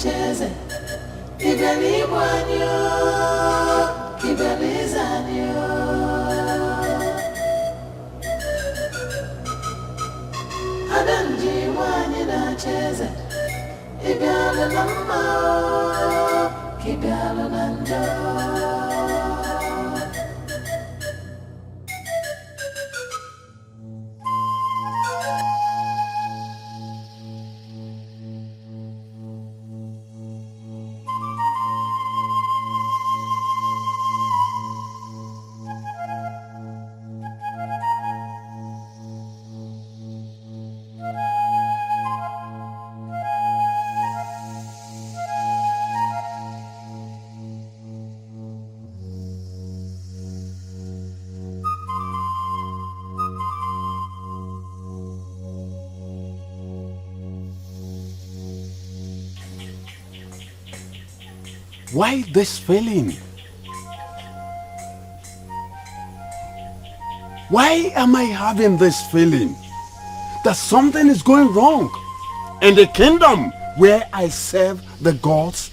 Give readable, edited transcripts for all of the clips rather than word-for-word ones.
cheze Ibeli wanyo Ibeli zanyo Adanji wanyo na cheze Ibeli mama Ibeli nando Why this feeling? Why am I having this feeling that something is going wrong in the kingdom where I serve the gods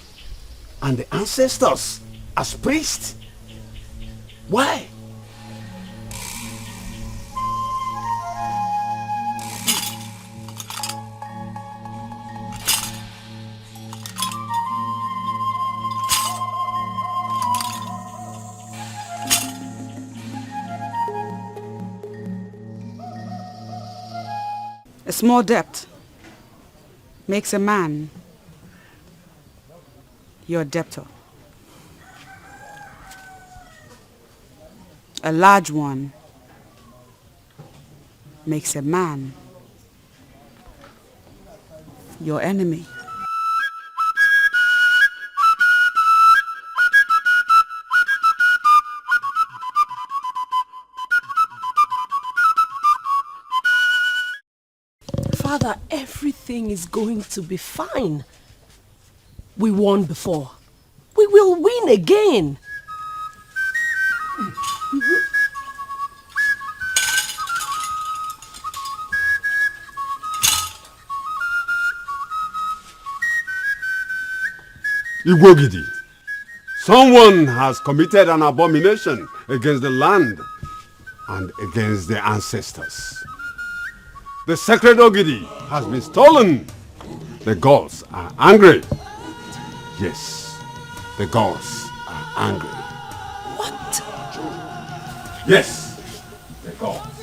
and the ancestors as priests? Why? A small debt makes a man your debtor. A large one makes a man your enemy. Father, everything is going to be fine. We won before. We will win again. Igwogidi, someone has committed an abomination against the land and against the ancestors. The sacred Ogidi has been stolen. The gods are angry. Yes, the gods are angry. What? Yes, the gods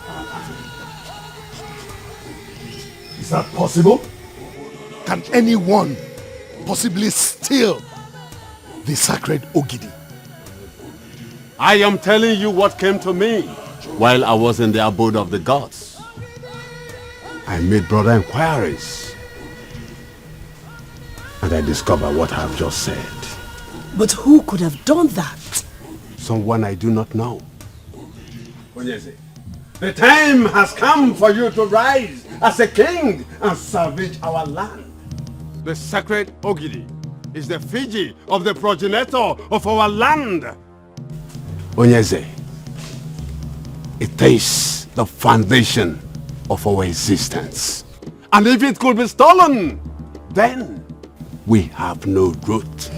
are angry. Is that possible? Can anyone possibly steal the sacred Ogidi? I am telling you what came to me while I was in the abode of the gods. I made broader inquiries and I discovered what I have just said. But who could have done that? Someone I do not know. The time has come for you to rise as a king and salvage our land. The sacred Ogidi is the Fiji of the progenitor of our land. Onyeze, it is the foundation of our existence. And if it could be stolen, then we have no root.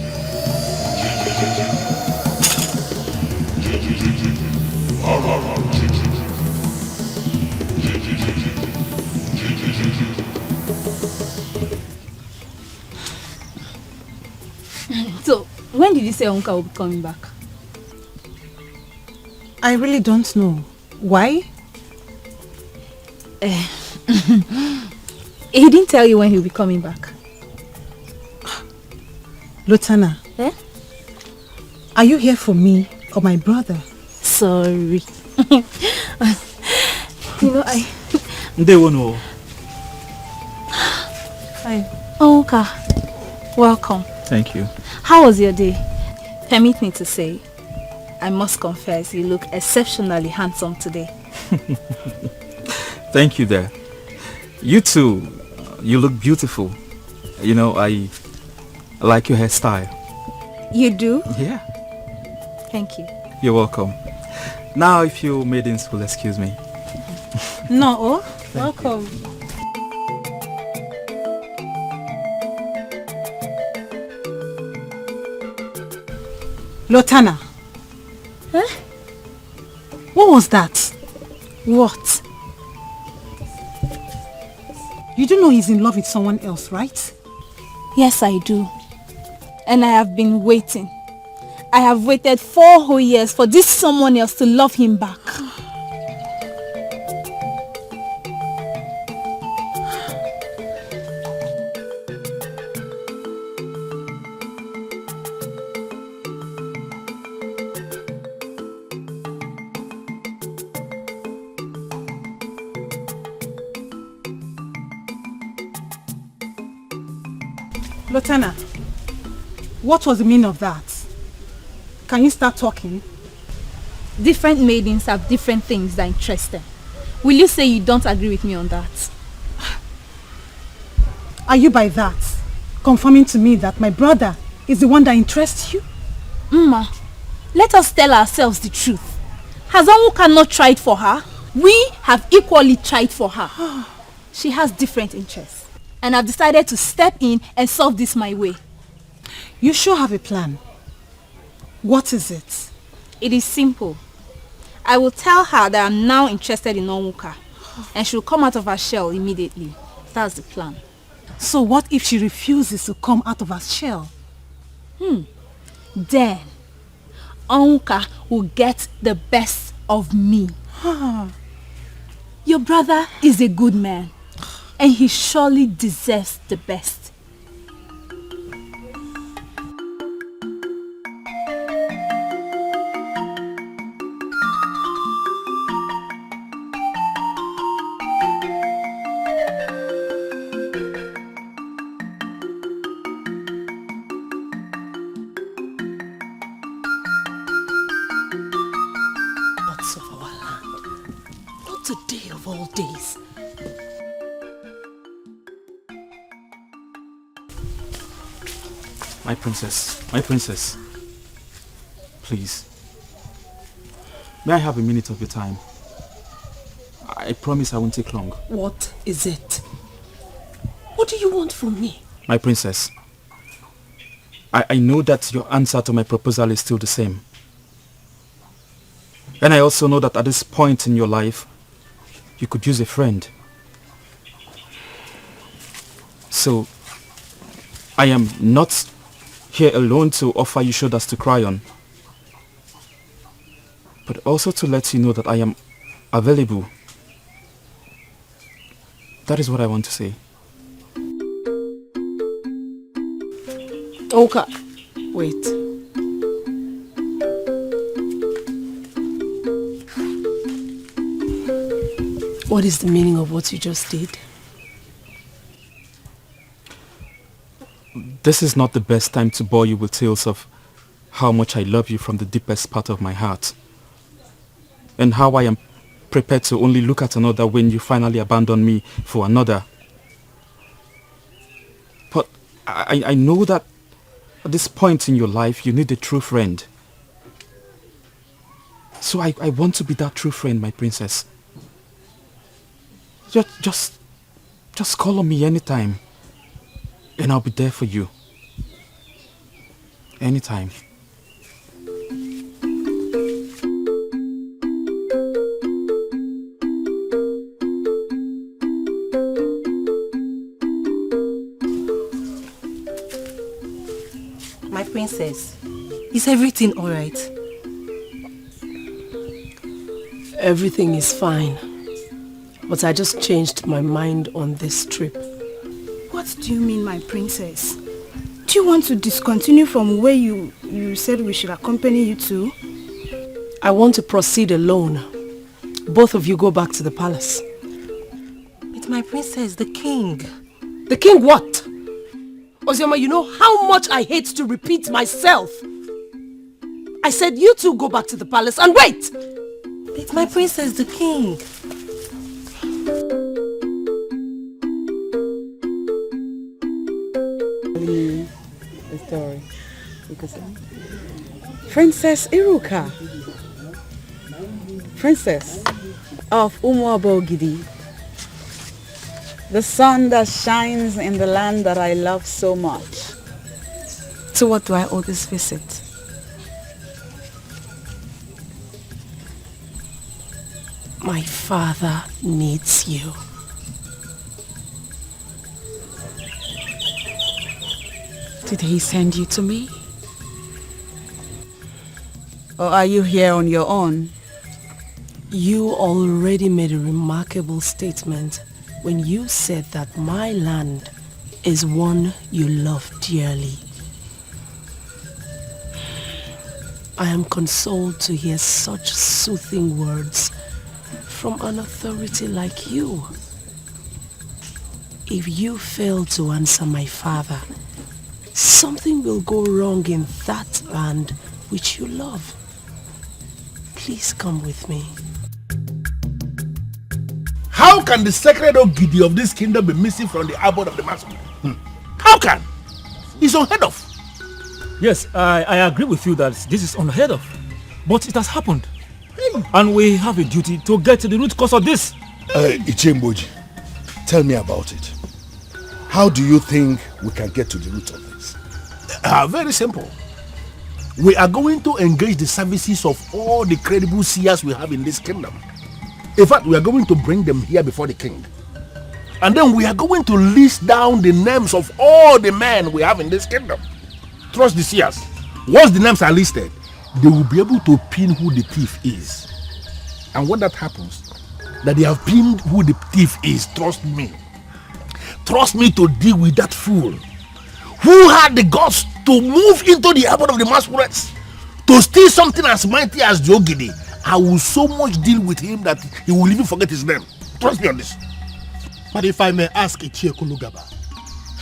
So, when did you say Uncle will be coming back? I really don't know. Why? He didn't tell you when he'll be coming back. Lotana, are you here for me or my brother? Sorry. You know, They won't know. Hi. Uncle, welcome. Thank you. How was your day? Permit me to say, I must confess, you look exceptionally handsome today. Thank you there. You too, you look beautiful. You know, I like your hairstyle. You do? Yeah. Thank you. You're welcome. Now, if you maidens will excuse me. No, welcome. Lotana. Eh? What was that? What? You do know he's in love with someone else, right? Yes, I do. And I have been waiting. I have waited 4 whole years for this someone else to love him back. Lotana, what was the meaning of that? Can you start talking? Different maidens have different things that interest them. Will you say you don't agree with me on that? Are you by that confirming to me that my brother is the one that interests you? Mma, let us tell ourselves the truth. Has Onwuka not tried for her? We have equally tried for her. She has different interests. And I've decided to step in and solve this my way. You sure have a plan. What is it? It is simple. I will tell her that I'm now interested in Onwuka. And she'll come out of her shell immediately. That's the plan. So what if she refuses to come out of her shell? Then, Onwuka will get the best of me. Your brother is a good man. And he surely deserves the best. Gods of our land, not a day of all days. My princess, please. May I have a minute of your time? I promise I won't take long. What is it? What do you want from me? My princess, I know that your answer to my proposal is still the same. And I also know that at this point in your life, you could use a friend. So, I am not here alone to offer you shoulders to cry on, but also to let you know that I am available. That is what I want to say. Okay, wait. What is the meaning of what you just did? This is not the best time to bore you with tales of how much I love you from the deepest part of my heart, and how I am prepared to only look at another when you finally abandon me for another. But I know that at this point in your life you need a true friend. So I want to be that true friend, my princess. Just call on me anytime, and I'll be there for you. Anytime. My princess, is everything alright? Everything is fine. But I just changed my mind on this trip. What do you mean, my princess? Do you want to discontinue from where you said we should accompany you to? I want to proceed alone. Both of you go back to the palace. It's my princess, the king. The king what? Ozioma, you know how much I hate to repeat myself. I said you two go back to the palace and wait! It's my princess, the king. Story. Princess Iruka, Princess of NWABAJU, the sun that shines in the land that I love so much. To what do I owe this visit? My father needs you. Did he send you to me? Or are you here on your own? You already made a remarkable statement when you said that my land is one you love dearly. I am consoled to hear such soothing words from an authority like you. If you fail to answer my father, something will go wrong in that land which you love. Please come with me. How can the sacred Ogidi of this kingdom be missing from the abode of the masquerade? How can? It's unheard of. Yes, I agree with you that this is unheard of. But it has happened. And we have a duty to get to the root cause of this. Ichemboji, tell me about it. How do you think we can get to the root of this? Very simple. We are going to engage the services of all the credible seers we have in this kingdom. In fact, we are going to bring them here before the king. And then we are going to list down the names of all the men we have in this kingdom. Trust the seers. Once the names are listed, they will be able to pin who the thief is. And when that happens, that they have pinned who the thief is, trust me. Trust me to deal with that fool who had the guts to move into the abode of the masquerades to steal something as mighty as the Ogidi. I will so much deal with him that he will even forget his name. Trust me on this. But if I may ask Ichie Kulugaba,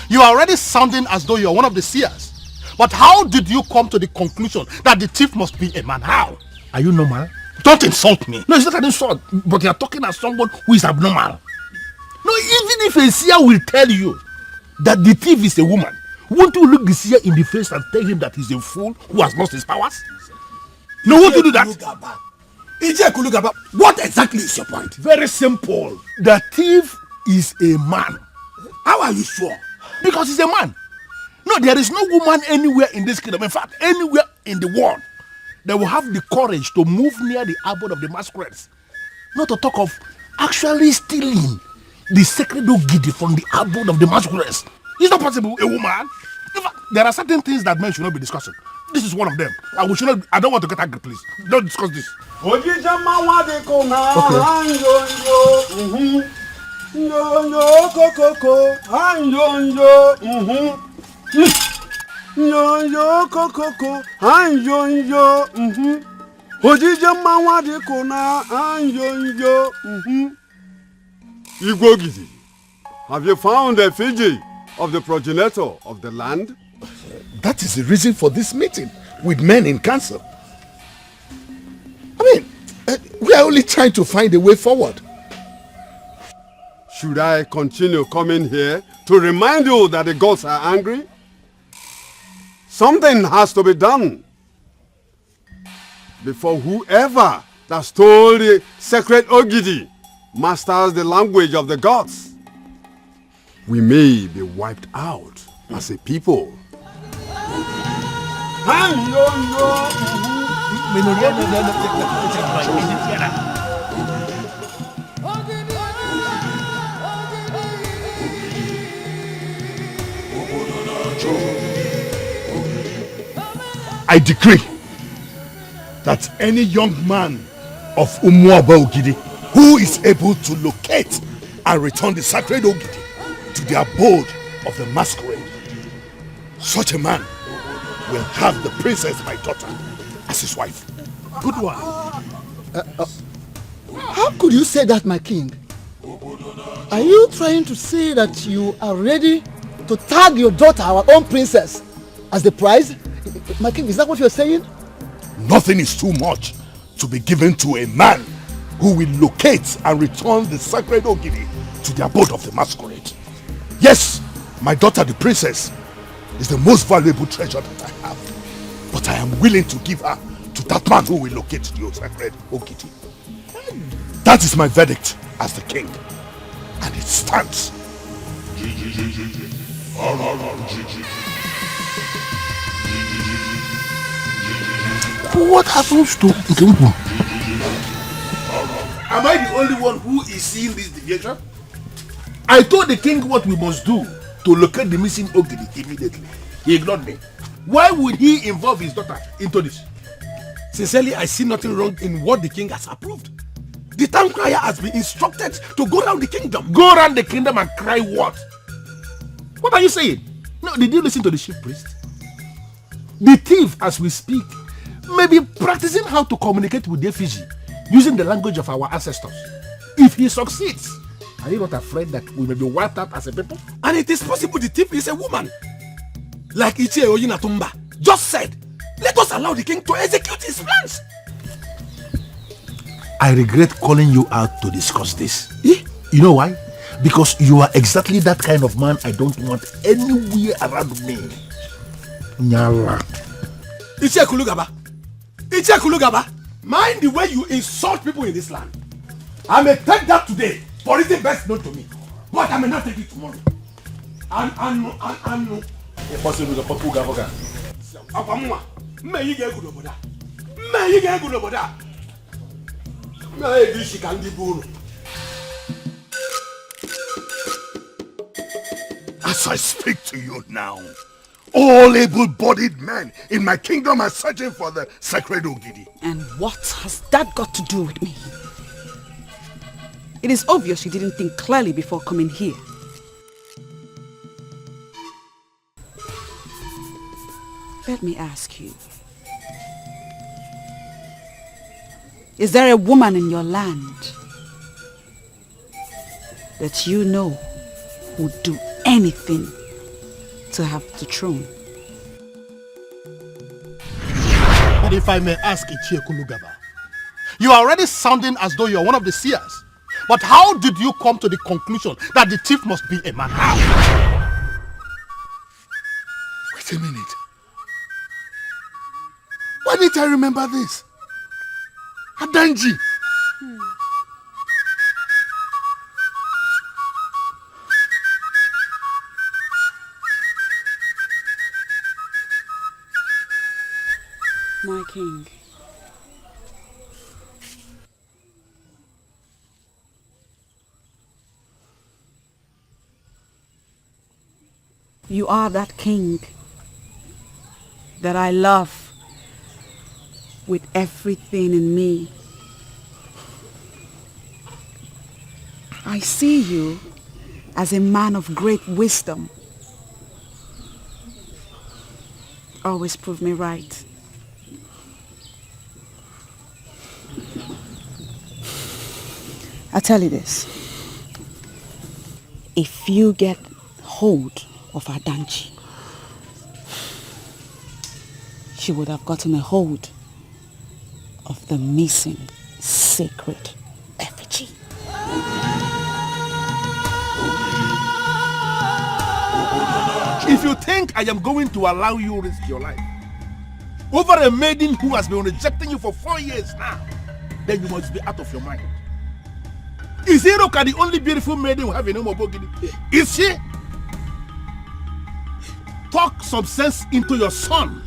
you are already sounding as though you are one of the seers. But how did you come to the conclusion that the thief must be a man? How? Are you normal? Don't insult me. No, it's not an insult, but you are talking as someone who is abnormal. No, even if a seer will tell you that the thief is a woman, won't you look the seer in the face and tell him that he's a fool who has lost his powers? No, won't you do that? Ichie Kulugaba, what exactly is your point? Very simple. The thief is a man. How are you sure? Because he's a man. No, there is no woman anywhere in this kingdom, in fact, anywhere in the world, that will have the courage to move near the abode of the masquerades. Not to talk of actually stealing the sacred Ogidi from the abode of the masquerades. It's not possible, a woman. In fact, there are certain things that men should not be discussing. This is one of them. I don't want to get angry, please. Don't discuss this. Okay. Igwogidi, have you found the effigy of the progenitor of the land? That is the reason for this meeting with men in council. I mean, we are only trying to find a way forward. Should I continue coming here to remind you that the gods are angry? Something has to be done before whoever that stole the sacred Ogidi masters the language of the gods. We may be wiped out as a people. I decree that any young man of MAURICE who is able to locate and return the sacred Ogidi to the abode of the masquerade, such a man will have the princess, my daughter, as his wife. Good one. How could you say that, my king? Are you trying to say that you are ready to tag your daughter, our own princess, as the prize? My king, is that what you're saying? Nothing is too much to be given to a man who will locate and return the sacred Ogidi to the abode of the masquerade. Yes, my daughter, the princess, is the most valuable treasure that I have. But I am willing to give her to that man who will locate the sacred Ogidi. That is my verdict as the king. And it stands. What happens to Nkembu? Am I the only one who is seeing this deviation? I told the king what we must do to locate the missing Ogidi immediately. He ignored me. Why would he involve his daughter into this? Sincerely, I see nothing wrong in what the king has approved. The town crier has been instructed to go around the kingdom. Go around the kingdom and cry what? What are you saying? No, did you listen to the chief priest? The thief, as we speak, may be practicing how to communicate with the effigy using the language of our ancestors. If he succeeds, are you not afraid that we may be wiped out as a people? And it is possible the thief is a woman. Like Ichie Oyinatumba just said, let us allow the king to execute his plans. I regret calling you out to discuss this. You know why? Because you are exactly that kind of man I don't want anywhere around me. Nyala. Ichie Kulugaba, mind the way you insult people in this land. I may take that today for reason best known to me, but I may not take it tomorrow. And possible the Papu Gavoga. May you get good over that. May you get good over that. May she can give you. As I speak to you now, all able-bodied men in my kingdom are searching for the sacred Ogidi. And what has that got to do with me? It is obvious you didn't think clearly before coming here. Let me ask you. Is there a woman in your land that you know would do anything to have the throne? And if I may ask Ichie Kulugaba, you are already sounding as though you are one of the seers. But how did you come to the conclusion that the thief must be a man? How? Wait a minute. Why didn't I remember this? Adanji. My king. You are that king that I love with everything in me. I see you as a man of great wisdom. Always prove me right. I'll tell you this. If you get hold of Adanji, she would have gotten a hold of the missing sacred effigy. If you think I am going to allow you to risk your life over a maiden who has been rejecting you for 4 years now, then you must be out of your mind. Is Iroka the only beautiful maiden who have a name of Ogidi? Is she? Talk some sense into your son.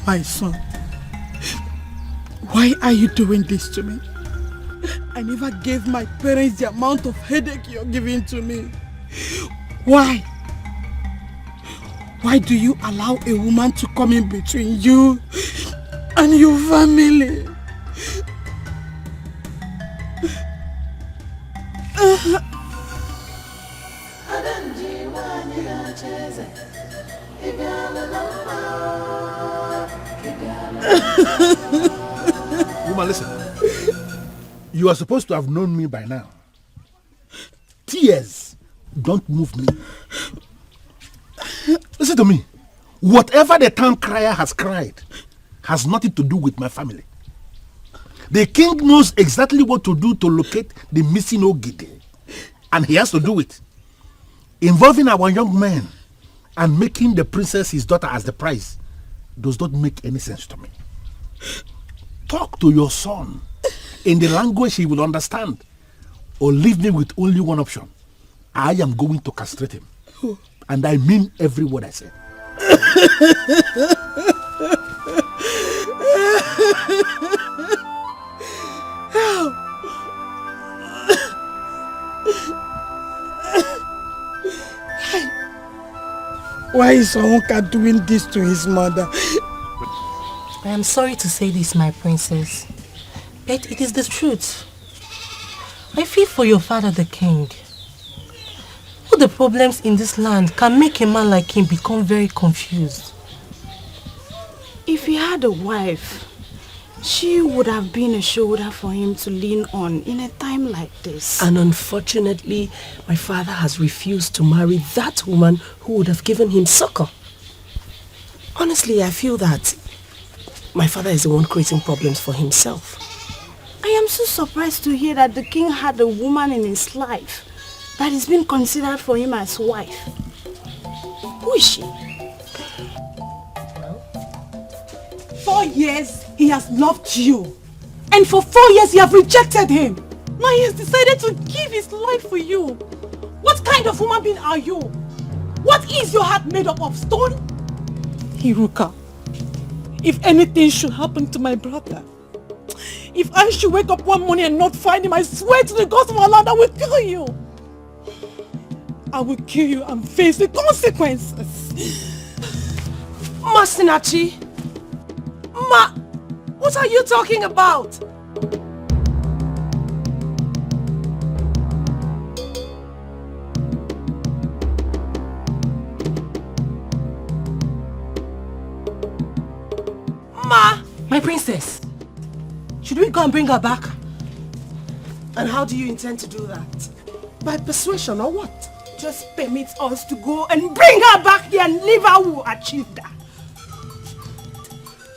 My son, why are you doing this to me? I never gave my parents the amount of headache you're giving to me. Why? Why do you allow a woman to come in between you and your family? Woman, listen. You are supposed to have known me by now. Tears don't move me. Listen to me. Whatever the town crier has cried has nothing to do with my family. The king knows exactly what to do to locate the missing Ogidi. And he has to do it. Involving our young men and making the princess his daughter as the prize does not make any sense to me. Talk to your son in the language he will understand, or leave me with only one option. I am going to castrate him. And I mean every word I say. Why is Onka doing this to his mother? I am sorry to say this, my princess, but it is the truth. I feel for your father, the king. All the problems in this land can make a man like him become very confused. If he had a wife, she would have been a shoulder for him to lean on in a time like this. And unfortunately, my father has refused to marry that woman who would have given him succor. Honestly, I feel that my father is the one creating problems for himself. I am so surprised to hear that the king had a woman in his life that is being considered for him as wife. Who is she? 4 years he has loved you. And for 4 years you have rejected him. Now he has decided to give his life for you. What kind of woman being are you? What is your heart made up of, stone? Iruka, if anything should happen to my brother, if I should wake up one morning and not find him, I swear to the gods of our land, I will kill you. I will kill you and face the consequences. Masinachi! Ma! What are you talking about? Ma! My princess! Should we go and bring her back? And how do you intend to do that? By persuasion or what? Just permit us to go and bring her back here and leave her who achieved that.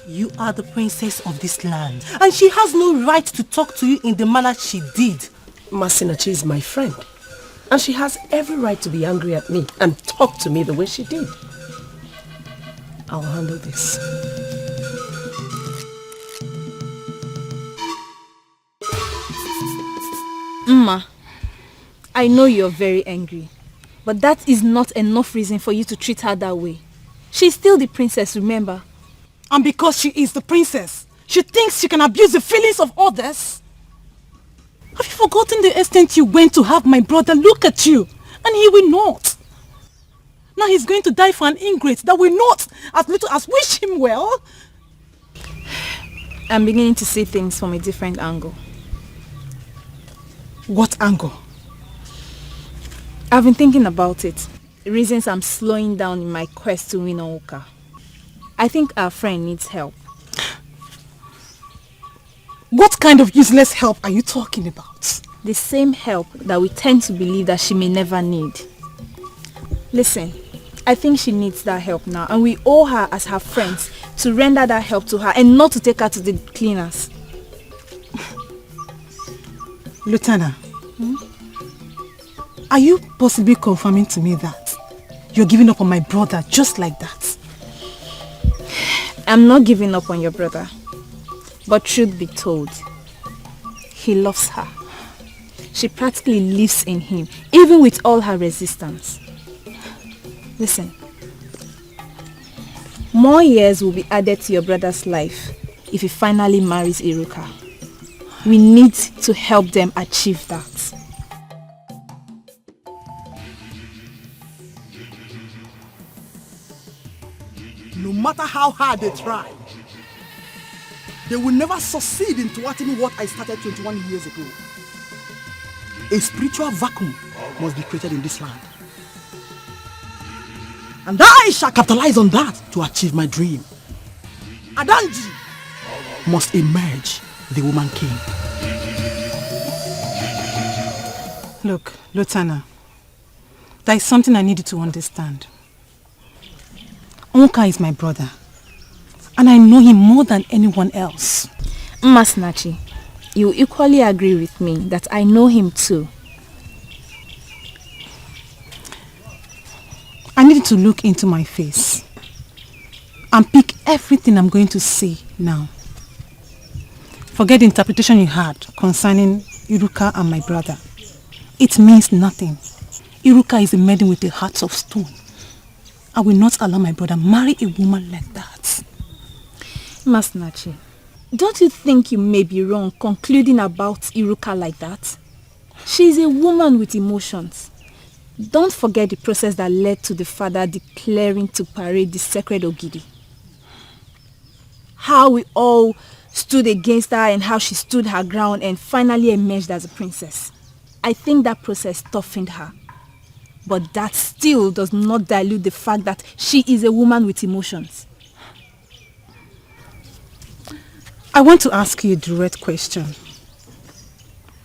You are the princess of this land, and she has no right to talk to you in the manner she did. Masinachi is my friend, and she has every right to be angry at me and talk to me the way she did. I'll handle this. Mma, I know you're very angry, but that is not enough reason for you to treat her that way. She's still the princess, remember? And because she is the princess, she thinks she can abuse the feelings of others. Have you forgotten the extent you went to have my brother look at you? And he will not. Now he's going to die for an ingrate that will not as little as wish him well. I'm beginning to see things from a different angle. What angle? I've been thinking about it. The reasons I'm slowing down in my quest to win Oka. I think our friend needs help. What kind of useless help are you talking about? The same help that we tend to believe that she may never need. Listen, I think she needs that help now, and we owe her as her friends to render that help to her and not to take her to the cleaners. Lieutenant, are you possibly confirming to me that you're giving up on my brother just like that? I'm not giving up on your brother. But truth be told, he loves her. She practically lives in him, even with all her resistance. Listen, more years will be added to your brother's life if he finally marries Iruka. We need to help them achieve that. No matter how hard they try, they will never succeed in thwarting what I started 21 years ago. A spiritual vacuum must be created in this land. And I shall capitalize on that to achieve my dream. Adanji must emerge the woman king. Look, Lieutenant, there is something I need you to understand. Onka is my brother, and I know him more than anyone else. Masinachi, you equally agree with me that I know him too. I need you to look into my face and pick everything I'm going to say now. Forget the interpretation you had concerning Iruka and my brother. It means nothing. Iruka is a maiden with a heart of stone. I will not allow my brother marry a woman like that. Masnachi, don't you think you may be wrong concluding about Iruka like that? She is a woman with emotions. Don't forget the process that led to the father declaring to parade the sacred Ogidi. How we all stood against her and how she stood her ground and finally emerged as a princess. I think that process toughened her. But that still does not dilute the fact that she is a woman with emotions. I want to ask you a direct question.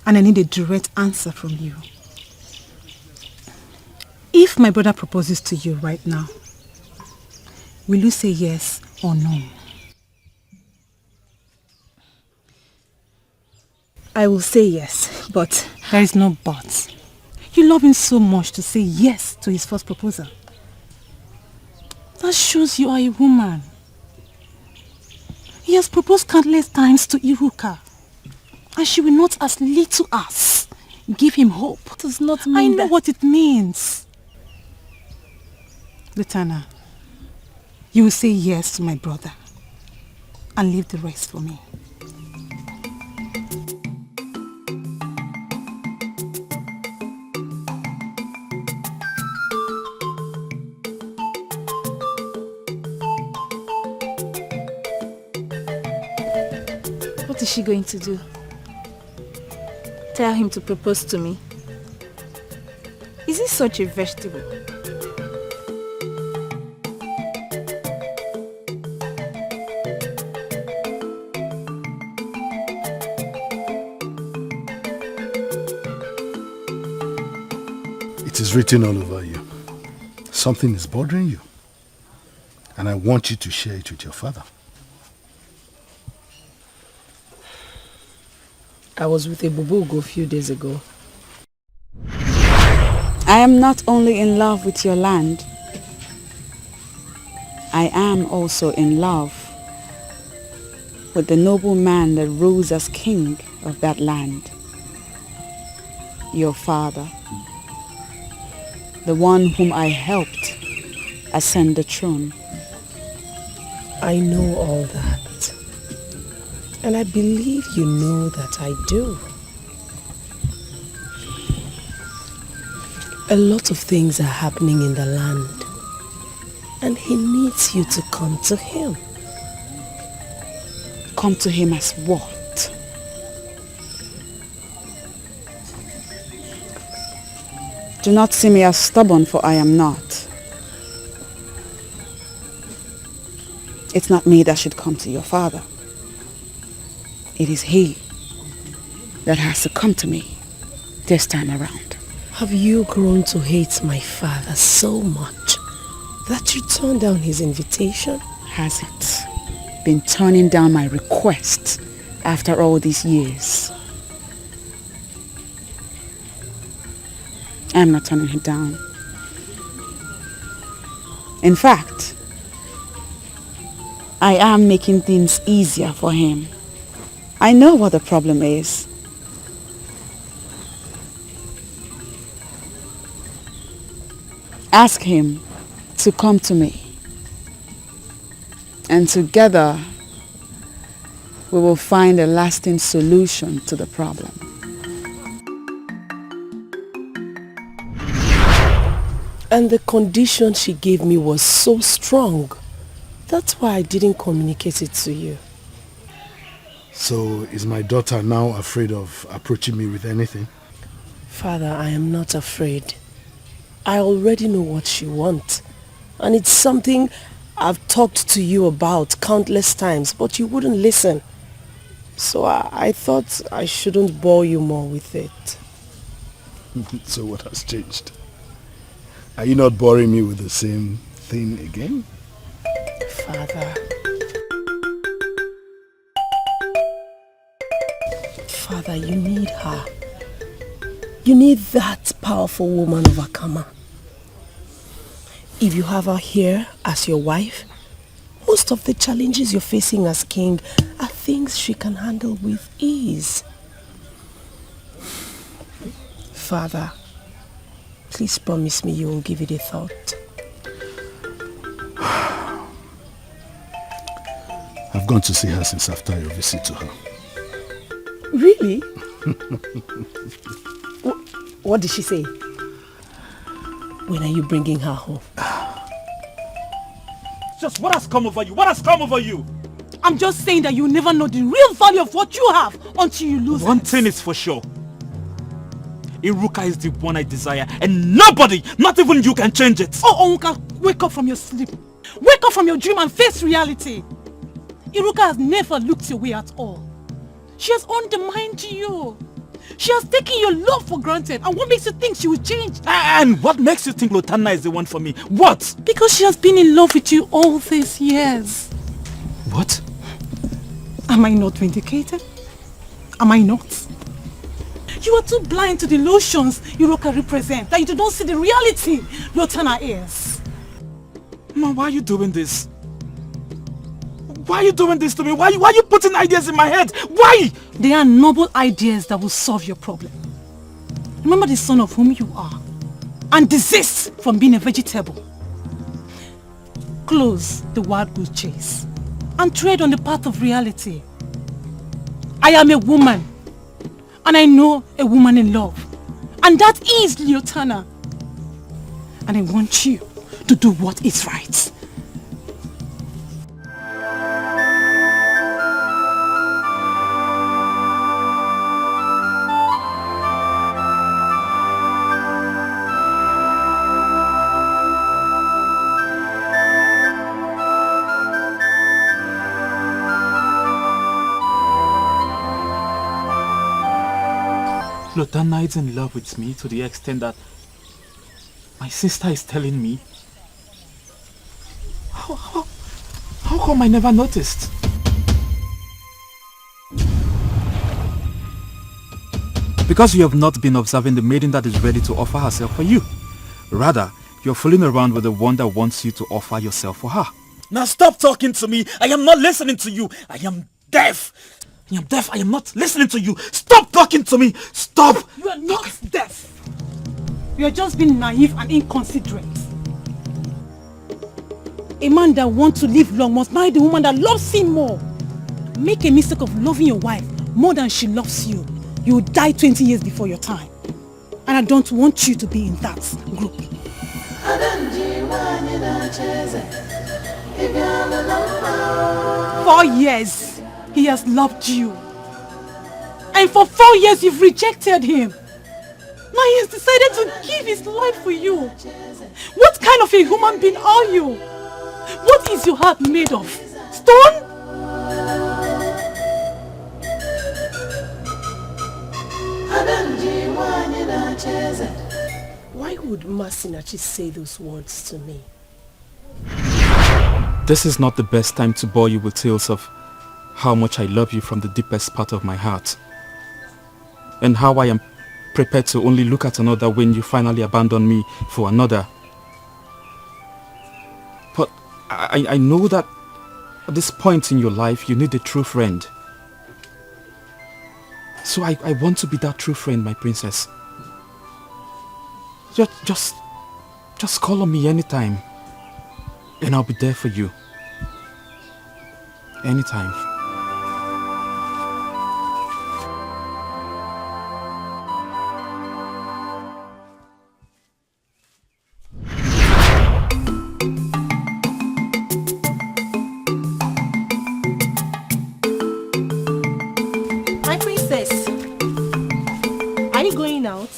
And I need a direct answer from you. If my brother proposes to you right now, will you say yes or no? I will say yes, but... There is no but. You love him so much to say yes to his first proposal. That shows you are a woman. He has proposed countless times to Iruka. And she will not as little as give him hope. It does not mean I know what it means. Lutana, you will say yes to my brother and leave the rest for me. What is she going to do? Tell him to propose to me? Is he such a vegetable? It is written all over you. Something is bothering you. And I want you to share it with your father. I was with a bubugo a few days ago. I am not only in love with your land, I am also in love with the noble man that rose as king of that land. Your father, the one whom I helped ascend the throne. I know all that. And I believe you know that I do. A lot of things are happening in the land. And he needs you to come to him. Come to him as what? Do not see me as stubborn, for I am not. It's not me that should come to your father. It is he that has to come to me this time around. Have you grown to hate my father so much that you turned down his invitation? Has it been turning down my request after all these years? I'm not turning him down. In fact, I am making things easier for him. I know what the problem is. Ask him to come to me. And together, we will find a lasting solution to the problem. And the condition she gave me was so strong. That's why I didn't communicate it to you. So is my daughter now afraid of approaching me with anything? Father, I am not afraid. I already know what she wants. And it's something I've talked to you about countless times, but you wouldn't listen. So I thought I shouldn't bore you more with it. So what has changed? Are you not boring me with the same thing again? Father. Father, you need her. You need that powerful woman of Akama. If you have her here as your wife, most of the challenges you're facing as king are things she can handle with ease. Father, please promise me you won't give it a thought. I've gone to see her since after your visit to her. Really? What did she say? When are you bringing her home? Just what has come over you? What has come over you? I'm just saying that you never know the real value of what you have until you lose One it. thing is for sure. Iruka is the one I desire, and nobody, not even you, can change it. Oh, Onka, wake up from your sleep. Wake up from your dream and face reality. Iruka has never looked your way at all. She has undermined you. She has taken your love for granted. And what makes you think she will change? And what makes you think Lotana is the one for me? What? Because she has been in love with you all these years. What? Am I not vindicated? Am I not? You are too blind to the illusions Iruka represents that you do not see the reality Lotana is. Ma, why are you doing this? Why are you doing this to me? Why are you putting ideas in my head? Why? They are noble ideas that will solve your problem. Remember the son of whom you are and desist from being a vegetable. Close the wild goose chase and tread on the path of reality. I am a woman and I know a woman in love, and that is Lotana. And I want you to do what is right. Lotana is in love with me to the extent that my sister is telling me. How come I never noticed? Because you have not been observing the maiden that is ready to offer herself for you. Rather, you're fooling around with the one that wants you to offer yourself for her. Now stop talking to me. I am not listening to you. I am deaf. I am deaf. I am not listening to you. Stop talking to me. Stop. You are not deaf. You are just being naive and inconsiderate. A man that wants to live long must marry the woman that loves him more. Make a mistake of loving your wife more than she loves you. You will die 20 years before your time. And I don't want you to be in that group. 4 years he has loved you. And for 4 years you've rejected him. Now he has decided to give his life for you. What kind of a human being are you? What is your heart made of? Stone? Why would Masinachi say those words to me? This is not the best time to bore you with tales of how much I love you from the deepest part of my heart, and how I am prepared to only look at another when you finally abandon me for another. But I know that at this point in your life you need a true friend. So I want to be that true friend, my princess. Just call on me anytime, and I'll be there for you. Anytime. My princess, are you going out?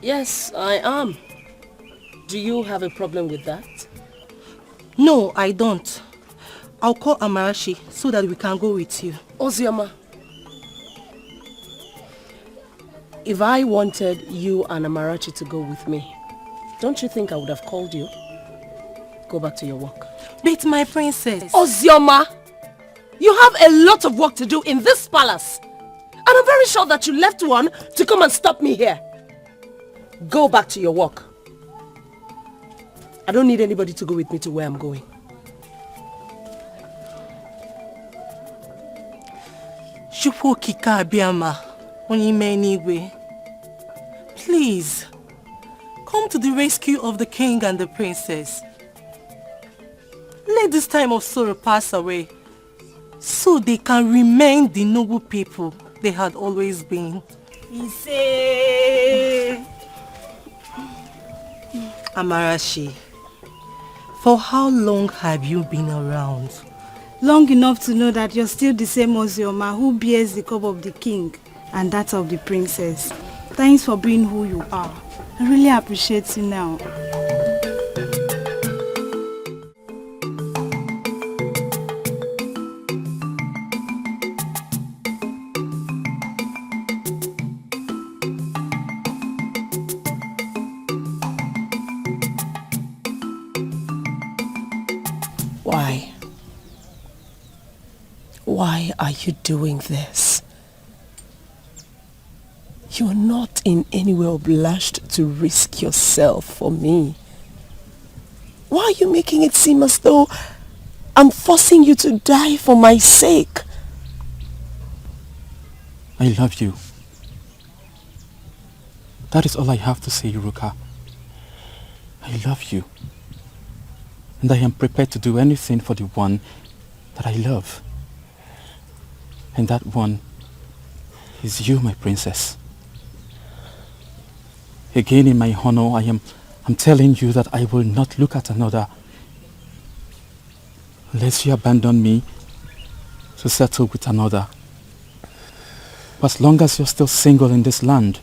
Yes, I am. Do you have a problem with that? No, I don't. I'll call Amarachi so that we can go with you. Ozioma, if I wanted you and Amarachi to go with me, don't you think I would have called you? Go back to your work. But my princess... Ozioma, you have a lot of work to do in this palace. And I'm very sure that you left one to come and stop me here. Go back to your work. I don't need anybody to go with me to where I'm going. Please, come to the rescue of the king and the princess. Let this time of sorrow pass away so they can remain the noble people they had always been. Amarachi, for how long have you been around? Long enough to know that you're still the same Ozioma who bears the cup of the king and that of the princess. Thanks for being who you are. I really appreciate you now. Why? Why are you doing this? You're not in any way obliged to risk yourself for me. Why are you making it seem as though I'm forcing you to die for my sake? I love you. That is all I have to say, Iruka. I love you. And I am prepared to do anything for the one that I love. And that one is you, my princess. Again, in my honor, I'm telling you that I will not look at another unless you abandon me to settle with another. But as long as you're still single in this land,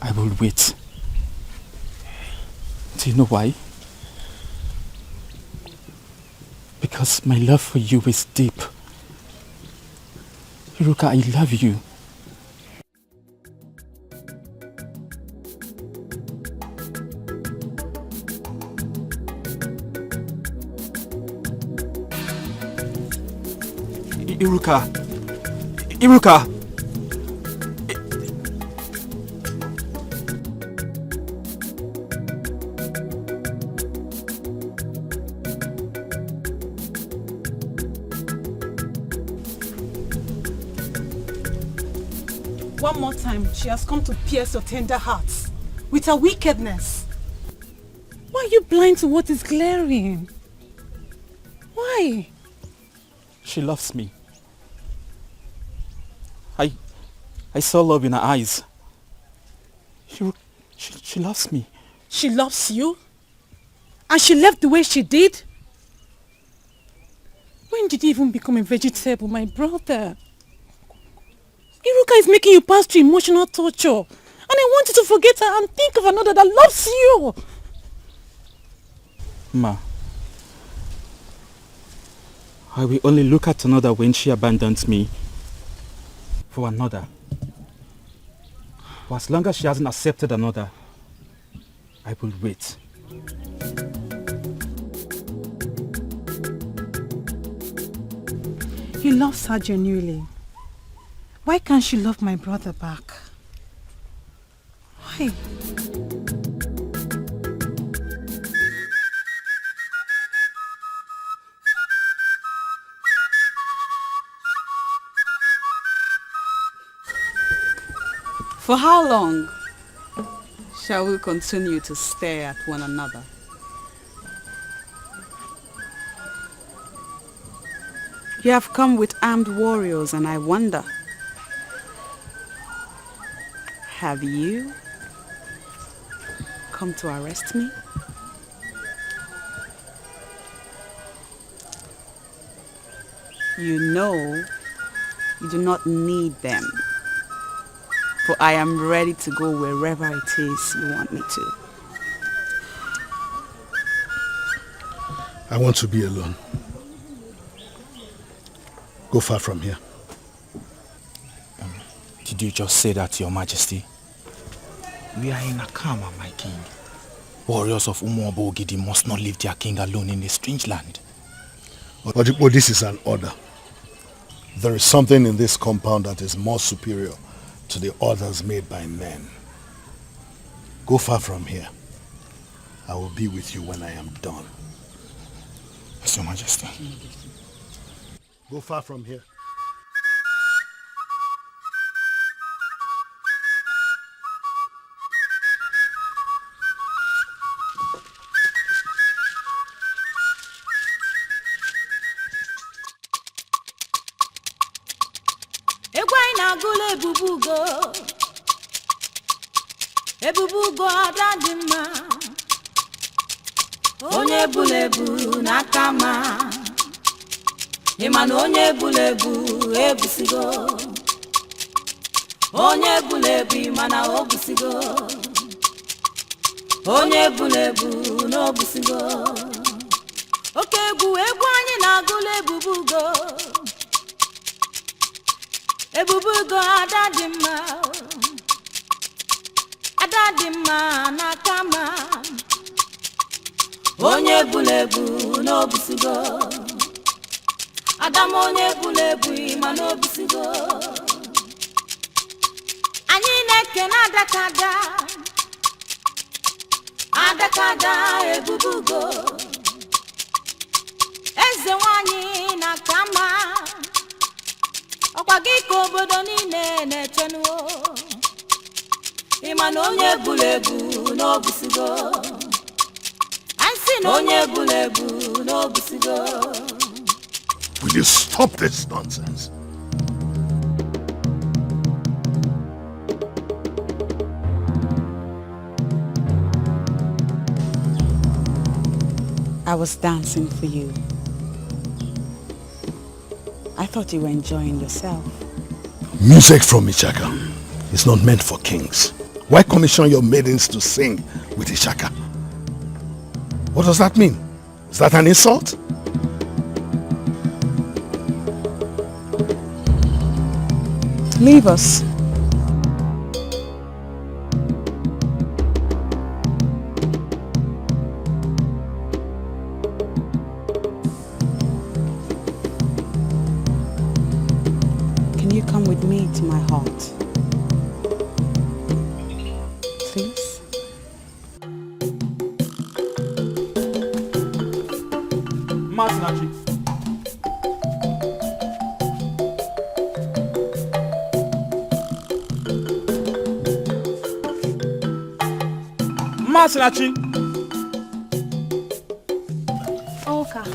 I will wait. Do you know why? Because my love for you is deep. Iruka, I love you. Iruka! Iruka! One more time, she has come to pierce your tender hearts with her wickedness. Why are you blind to what is glaring? Why? She loves me. I saw love in her eyes. She loves me. She loves you? And she left the way she did? When did you even become a vegetable, my brother? Iruka is making you pass through emotional torture. And I want you to forget her and think of another that loves you. Ma, I will only look at another when she abandons me for another. For as long as she hasn't accepted another, I will wait. He loves her genuinely. Why can't she love my brother back? Why? For how long shall we continue to stare at one another? You have come with armed warriors, and I wonder, have you come to arrest me? You know you do not need them, for I am ready to go wherever it is you want me to. I want to be alone. Go far from here. Did you just say that, Your Majesty? We are in Akama, my king. Warriors of NWABAJU must not leave their king alone in a strange land. But this is an order. There is something in this compound that is more superior to the orders made by men. Go far from here. I will be with you when I am done. Yes, Your Majesty. Go far from here. ebubugo. Ebubugo adadima. Onye bulebu nakama. Imano onye bulebu ebusigo. Onye bulebu mana obusigo. Onye bulebu no busigo. Oke egwu anyị na-agụlụ ebubugo. Ebubugo adadima. Adadima nakama. Onye bulebu no busigo. Adam onye bulebu ma no busigo. Anyị na-eke na adakada. Adakada ebubugo. Eze nwanyị na kama. Ọkwa gị ka obodo niile na-echenuo. Ịma na onye bulebu n'obusigo. Ansi na onye bulebu n'obusigo. Will you stop this nonsense? I was dancing for you. I thought you were enjoying yourself. Music from Ishaka is not meant for kings. Why commission your maidens to sing with Ishaka? What does that mean? Is that an insult? Leave us. Can you come with me to my heart? Please? Masinachi. Masinachi. Okay,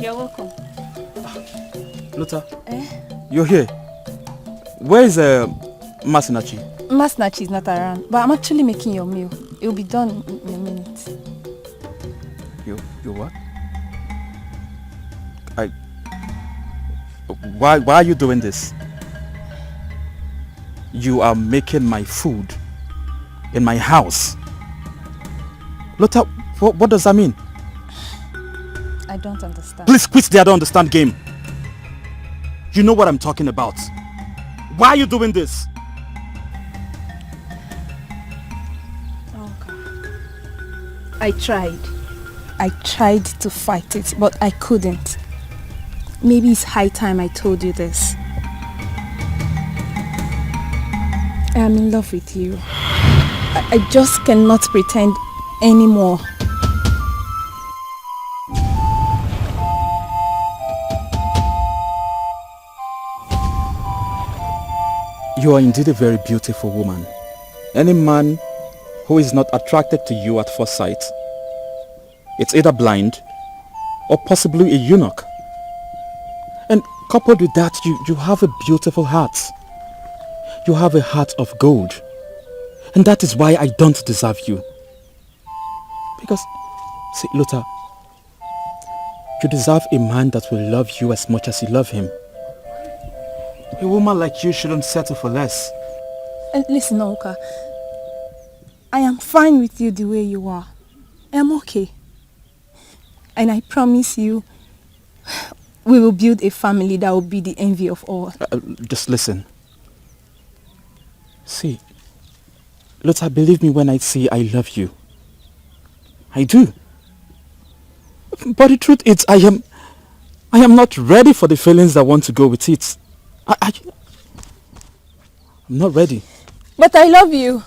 you're welcome. Luther, you're here. Where is Masinachi? Masinachi is not around, but I'm actually making your meal. It will be done in a minute. You what? Why are you doing this? You are making my food in my house. Luther, what does that mean? I don't understand. Please quit the I don't understand game. You know what I'm talking about. Why are you doing this? I tried to fight it, but I couldn't. Maybe it's high time I told you this. I am in love with you. I just cannot pretend anymore. You are indeed a very beautiful woman. Any man who is not attracted to you at first sight, it's either blind or possibly a eunuch. And coupled with that, you have a beautiful heart. You have a heart of gold. And that is why I don't deserve you. Because, see, Luther, you deserve a man that will love you as much as you love him. A woman like you shouldn't settle for less. Listen, Oka. I am fine with you the way you are. I am okay. And I promise you, we will build a family that will be the envy of all. Just listen. See, Luther, believe me when I say I love you. I do. But the truth is, I am not ready for the feelings that want to go with it. I'm not ready. But I love you.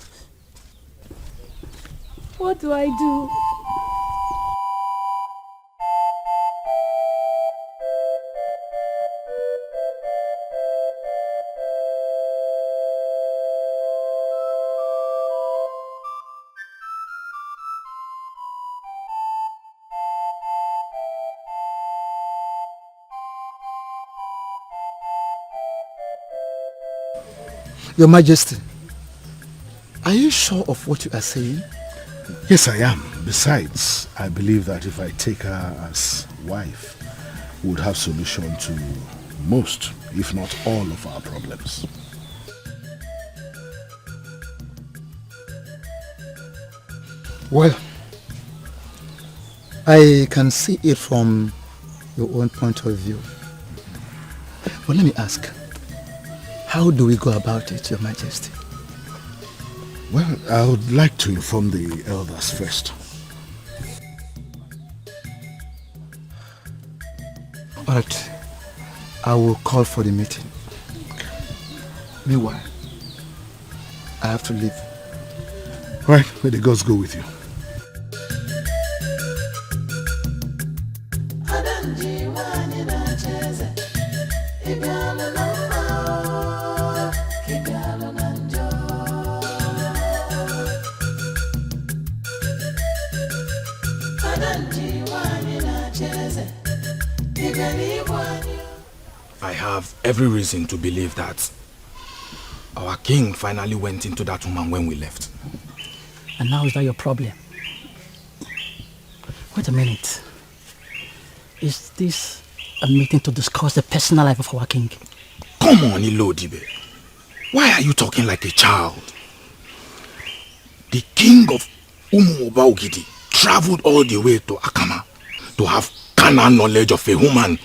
What do I do? Your Majesty, are you sure of what you are saying? Yes, I am. Besides, I believe that if I take her as wife, we would have solution to most, if not all, of our problems. Well, I can see it from your own point of view. But let me ask, how do we go about it, Your Majesty? Well, I would like to inform the elders first. Alright, I will call for the meeting. Meanwhile, I have to leave. Right, may the gods go with you. I have every reason to believe that our king finally went into that woman when we left. And now is that your problem? Wait a minute. Is this a meeting to discuss the personal life of our king? Come on, Ilodibe. Why are you talking like a child? The king of UMOBAJU traveled all the way to Akama to have carnal knowledge of a woman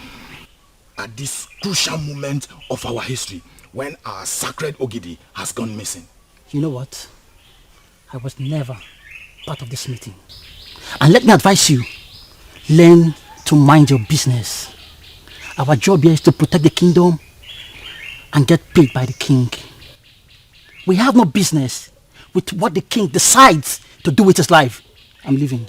at this crucial moment of our history when our sacred Ogidi has gone missing. You know what? I was never part of this meeting. And let me advise you, learn to mind your business. Our job here is to protect the kingdom and get paid by the king. We have no business with what the king decides to do with his life. I'm leaving.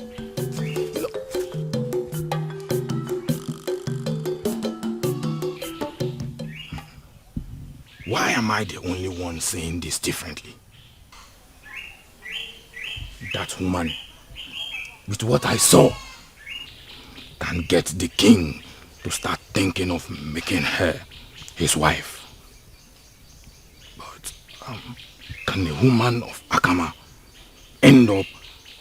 Why am I the only one saying this differently? That woman, with what I saw, can get the king to start thinking of making her his wife. But can a woman of Akama end up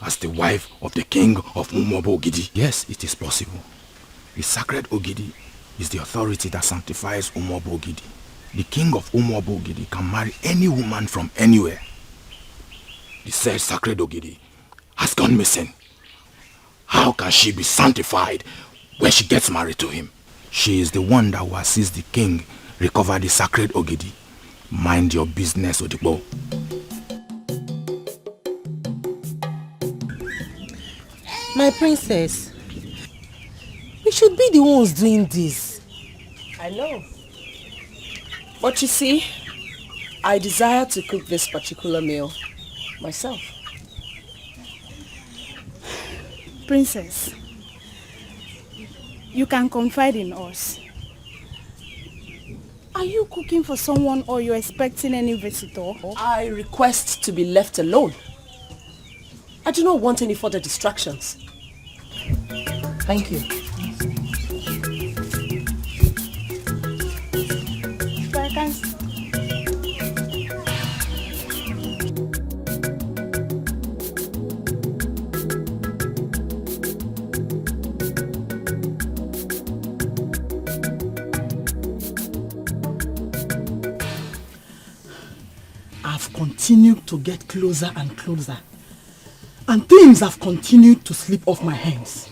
as the wife of the king of UMOBAJU? Yes, it is possible. The sacred Ogidi is the authority that sanctifies UMOBAJU. The king of UMOBAJU can marry any woman from anywhere. The said sacred Ogidi has gone missing. How can she be sanctified when she gets married to him? She is the one that will assist the king recover the sacred Ogidi. Mind your business, Odibo. My princess, we should be the ones doing this. I know. But you see, I desire to cook this particular meal myself. Princess, you can confide in us. Are you cooking for someone or you're expecting any visitor? I request to be left alone. I do not want any further distractions. Thank you. I've continued to get closer and closer, and things have continued to slip off my hands.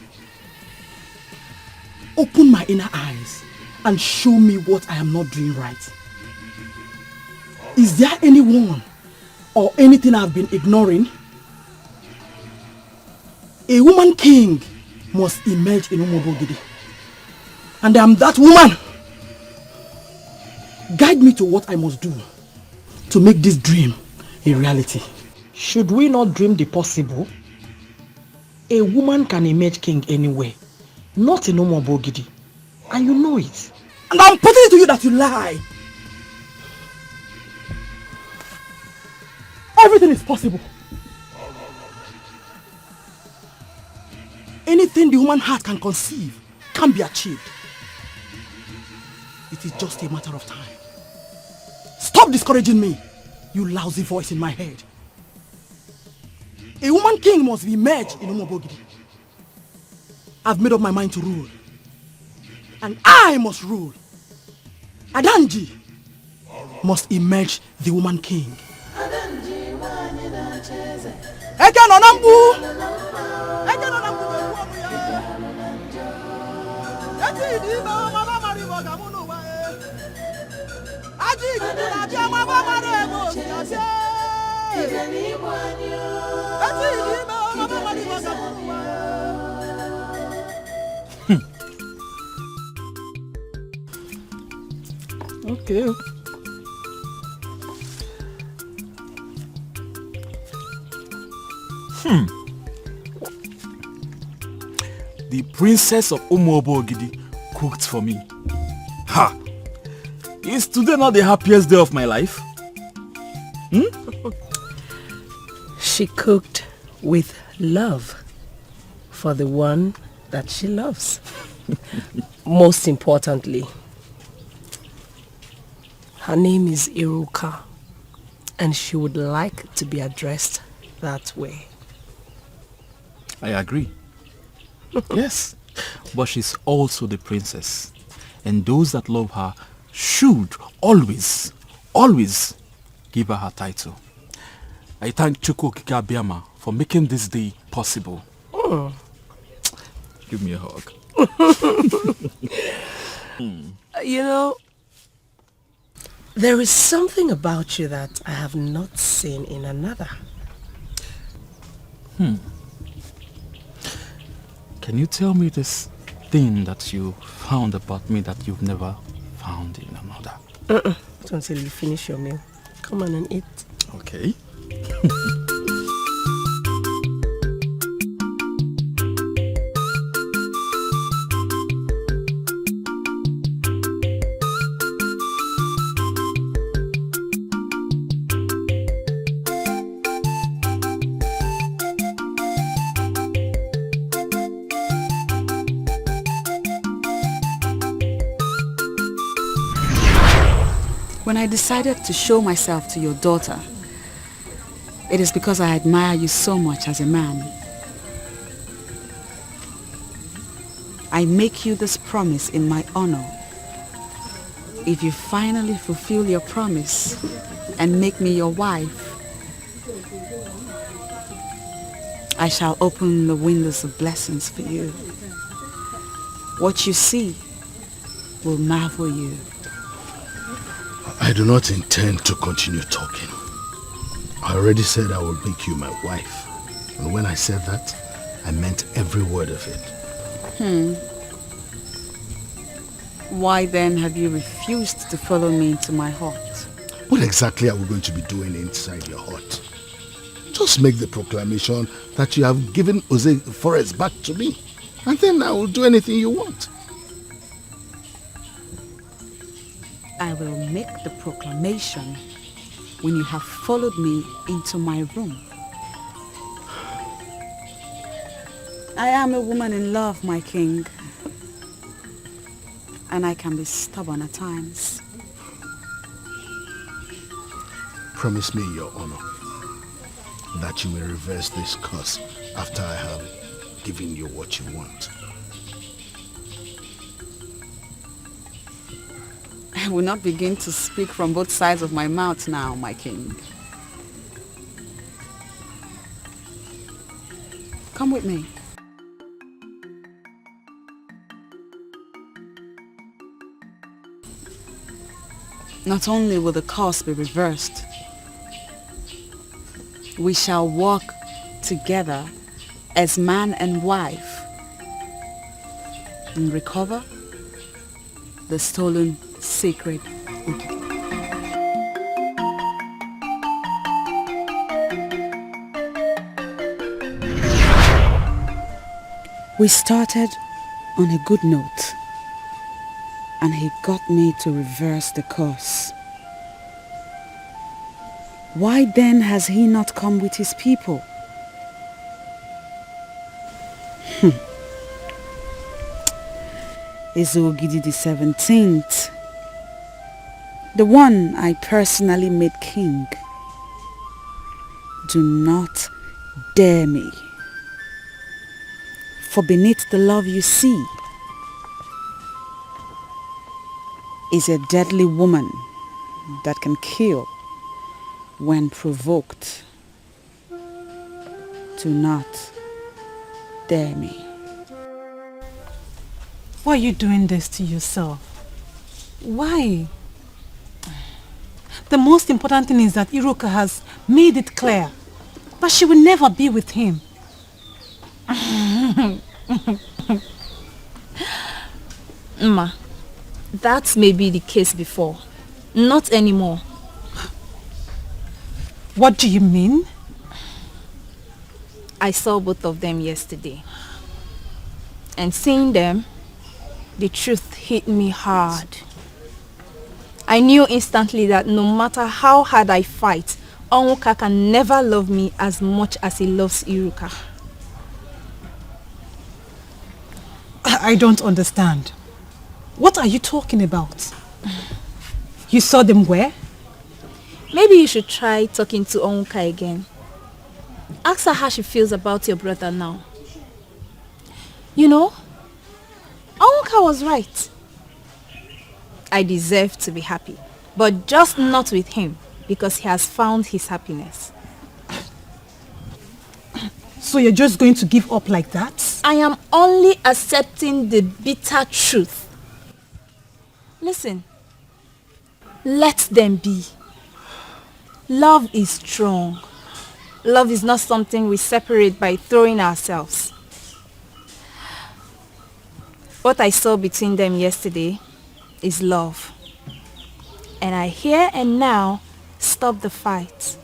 Open my inner eyes and show me what I am not doing right. Is there anyone or anything I've been ignoring? A woman king must emerge in UMOBAJU, and I am that woman. Guide me to what I must do to make this dream a reality. Should we not dream the possible? A woman can emerge king anywhere, not in UMOBAJU, and you know it. And I'm putting it to you that you lie. Everything is possible. Anything the human heart can conceive can be achieved. It is just a matter of time. Stop discouraging me. You lousy voice in my head. A woman king must be merged in Umobogidi. I've made up my mind to rule. And I must rule. Adanji must emerge the woman king. Okay. The princess of Umobogidi cooked for me. Ha! Is today not the happiest day of my life? She cooked with love for the one that she loves. Most importantly, her name is Iruka, and she would like to be addressed that way. I agree. Yes, but she's also the princess, and those that love her should always give her her title. I thank Chukwu Okike Abiama for making this day possible. Oh. Give me a hug. You know, there is something about you that I have not seen in another. Can you tell me this thing that you found about me that you've never found in another? Not until you finish your meal. Come on and eat. Okay. When I decided to show myself to your daughter, it is because I admire you so much as a man. I make you this promise in my honor. If you finally fulfill your promise and make me your wife, I shall open the windows of blessings for you. What you see will marvel you. I do not intend to continue talking. I already said I will make you my wife. And when I said that, I meant every word of it. Why then have you refused to follow me into my hut? What exactly are we going to be doing inside your hut? Just make the proclamation that you have given Ose Forest back to me. And then I will do anything you want. I will make the proclamation when you have followed me into my room. I am a woman in love, my king. And I can be stubborn at times. Promise me, your honor, that you will reverse this curse after I have given you what you want. I will not begin to speak from both sides of my mouth now, my king. Come with me. Not only will the curse be reversed, we shall walk together as man and wife and recover the stolen sacred Ogidi. We started on a good note, and he got me to reverse the curse. Why then has he not come with his people? Is Ogidi the 17th, the one I personally made king, Do not dare me. For beneath the love you see is a deadly woman that can kill when provoked. Do not dare me. Why are you doing this to yourself? Why? The most important thing is that Iruka has made it clear that she will never be with him. Ma, that may be the case before. Not anymore. What do you mean? I saw both of them yesterday. And seeing them, the truth hit me hard. I knew instantly that no matter how hard I fight, Onwuka can never love me as much as he loves Iruka. I don't understand. What are you talking about? You saw them where? Maybe you should try talking to Onwuka again. Ask her how she feels about your brother now. You know, Onwuka was right. I deserve to be happy, but just not with him, because he has found his happiness. So you're just going to give up like that? I am only accepting the bitter truth. Listen, let them be. Love is strong. Love is not something we separate by throwing ourselves. What I saw between them yesterday is love. And I here and now stop the fight.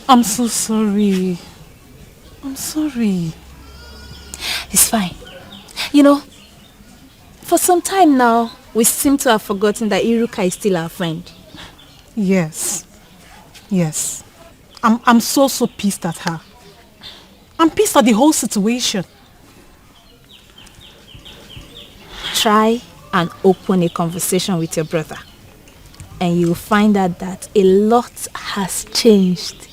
I'm so sorry. I'm sorry. It's fine. You know, for some time now, we seem to have forgotten that Iruka is still our friend. Yes. Yes. I'm so pissed at her. I'm pissed at the whole situation. Try and open a conversation with your brother, and you'll find out that a lot has changed.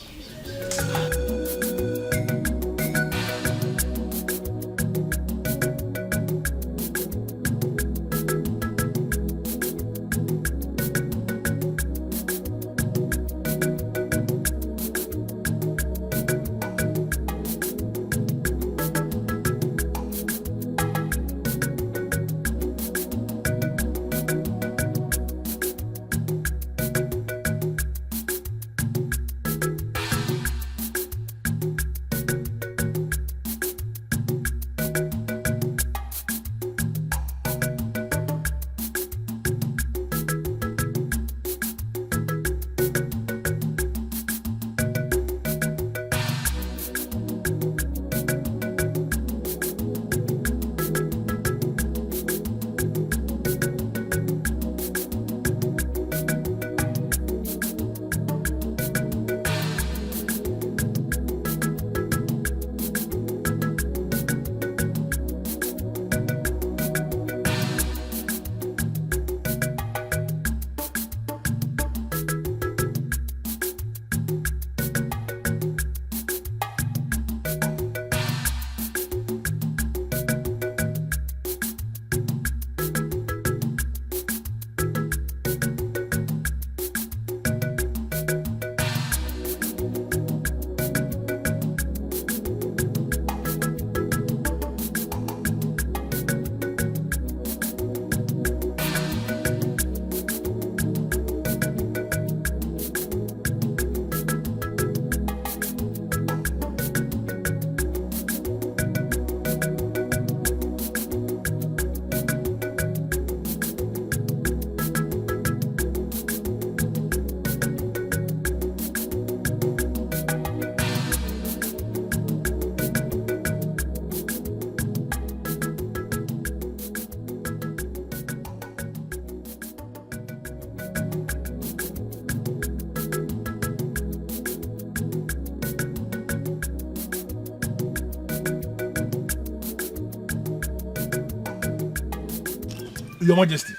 Your Majesty,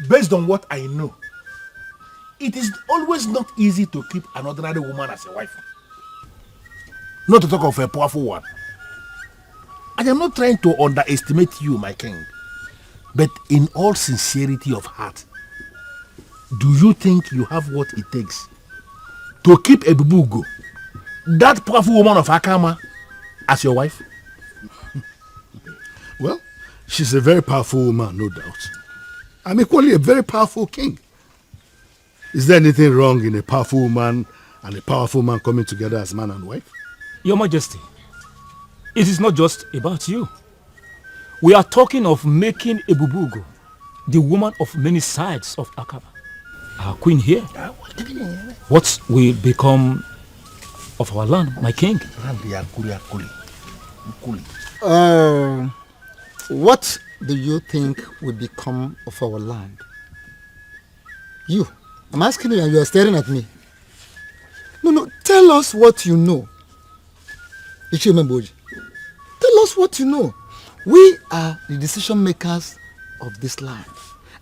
based on what I know, it is always not easy to keep an ordinary woman as a wife. Not to talk of a powerful one. I am not trying to underestimate you, my king. But in all sincerity of heart, do you think you have what it takes to keep a Bubugo, that powerful woman of Akama, as your wife? Well, she's a very powerful woman, no doubt. I'm equally a very powerful king. Is there anything wrong in a powerful woman and a powerful man coming together as man and wife? Your Majesty, it is not just about you. We are talking of making Ebubugo the woman of many sides of Akaba. Our queen here. What will become of our land, my king? What do you think will become of our land? You. I'm asking you and you are staring at me. No, tell us what you know. KUYEMBEH, tell us what you know. We are the decision makers of this land.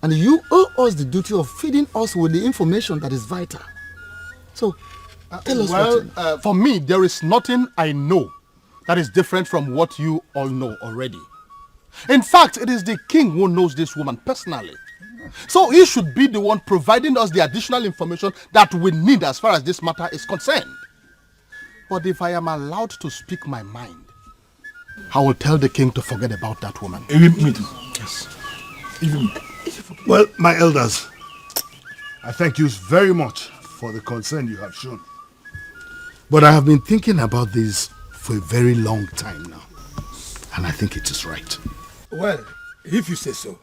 And you owe us the duty of feeding us with the information that is vital. So, tell us what you know. For me, there is nothing I know that is different from what you all know already. In fact, it is the king who knows this woman personally. So he should be the one providing us the additional information that we need as far as this matter is concerned. But if I am allowed to speak my mind, I will tell the king to forget about that woman. Yes. Well, my elders, I thank you very much for the concern you have shown. But I have been thinking about this for a very long time now. And I think it is right. Well, if you say so,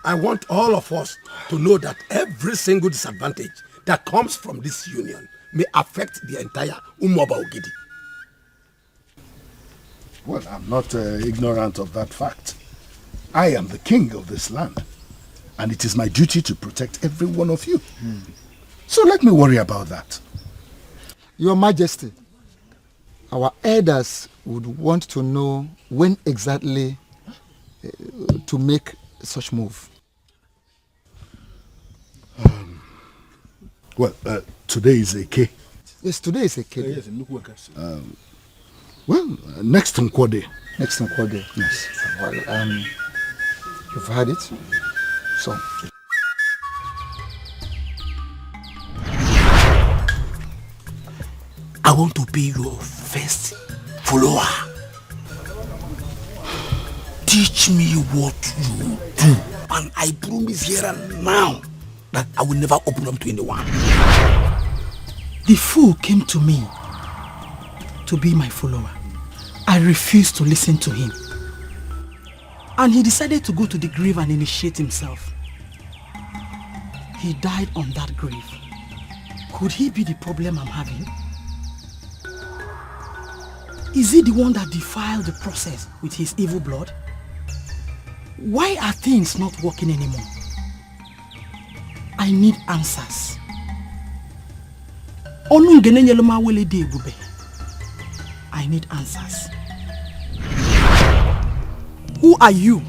I want all of us to know that every single disadvantage that comes from this union may affect the entire Ogidi. Well, I'm not ignorant of that fact. I am the king of this land, and it is my duty to protect every one of you. So let me worry about that. Your Majesty, our elders would want to know when exactly to make such move. Well, today is a K. Yes, today is a K. Well, next Nkwode. Next Nkwode. Yes. Well, you've heard it. So. I want to be your first follower. Teach me what you do, and I promise here and now that I will never open up to anyone. The fool came to me to be my follower. I refused to listen to him. And he decided to go to the grave and initiate himself. He died on that grave. Could he be the problem I'm having? Is he the one that defiled the process with his evil blood? Why are things not working anymore? I need answers. I need answers. Who are you?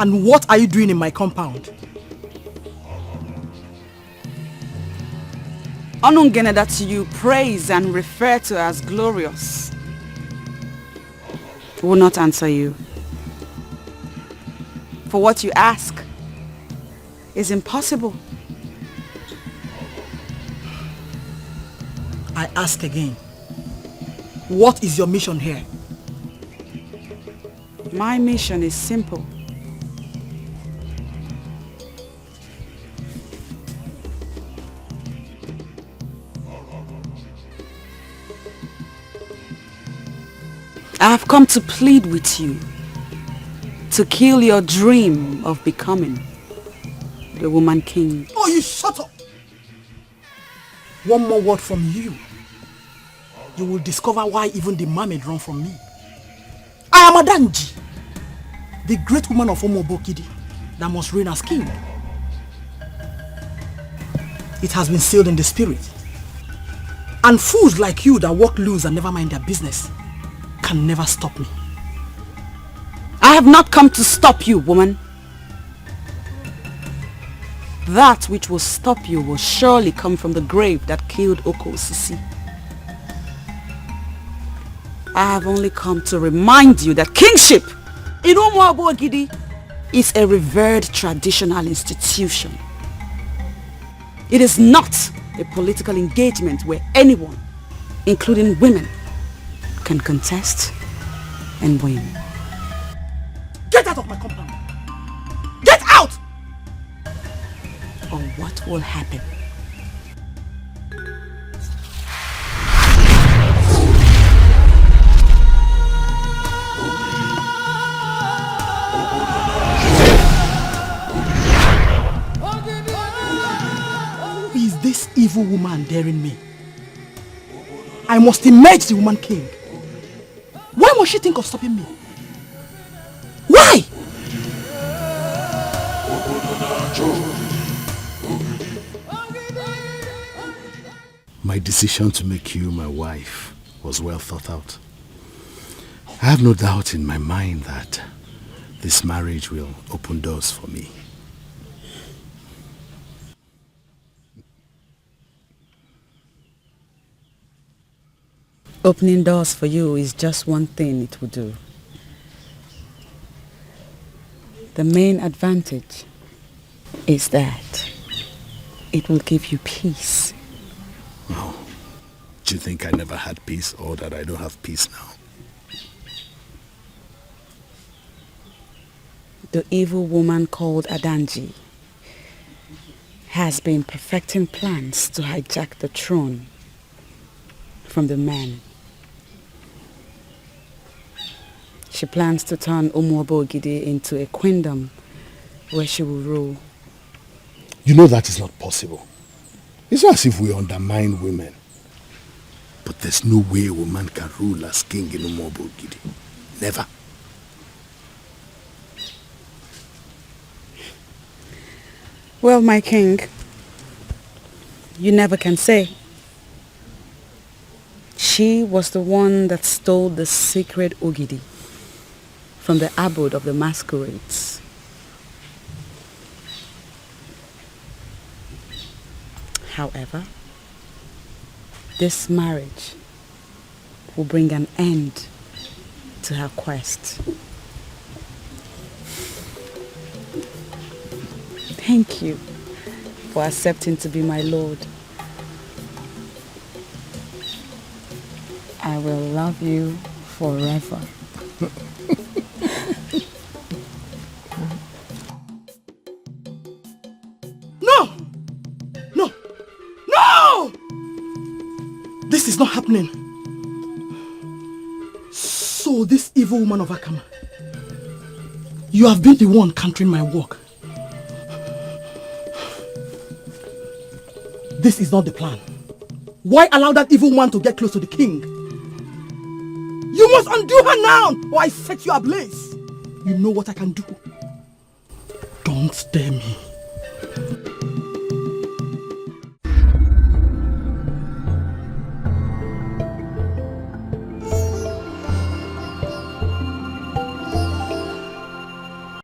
And what are you doing in my compound? Onungene that you praise and refer to as glorious will not answer you. For what you ask is impossible. I ask again. What is your mission here? My mission is simple. I have come to plead with you to kill your dream of becoming the woman king. Oh, you shut up! One more word from you. You will discover why even the mermaid run from me. I am Adanji, the great woman of Omobokidi that must reign as king. It has been sealed in the spirit. And fools like you that walk loose and never mind their business can never stop me. I have not come to stop you, woman. That which will stop you will surely come from the grave that killed Okosisi. I have only come to remind you that kingship in NWABAJU is a revered traditional institution. It is not a political engagement where anyone, including women, can contest and win. Get out of my compound! Get out! Or what will happen? Who is this evil woman daring me? I must emerge the woman king. Why must she think of stopping me? Why? My decision to make you my wife was well thought out. I have no doubt in my mind that this marriage will open doors for me. Opening doors for you is just one thing it will do. The main advantage is that it will give you peace. Oh, do you think I never had peace or that I don't have peace now? The evil woman called Adanji has been perfecting plans to hijack the throne from the man. She plans to turn NWABAJU into a queendom where she will rule. You know that is not possible. It's not as if we undermine women. But there's no way a woman can rule as king in NWABAJU. Never. Well, my king, you never can say. She was the one that stole the sacred Ogidi from the abode of the masquerades. However, this marriage will bring an end to her quest. Thank you for accepting to be my lord. I will love you forever. No! No! No! This is not happening. So this evil woman of Akama, you have been the one countering my work. This is not the plan. Why allow that evil woman to get close to the king? You must undo her now, or I set you ablaze. You know what I can do. Don't dare me.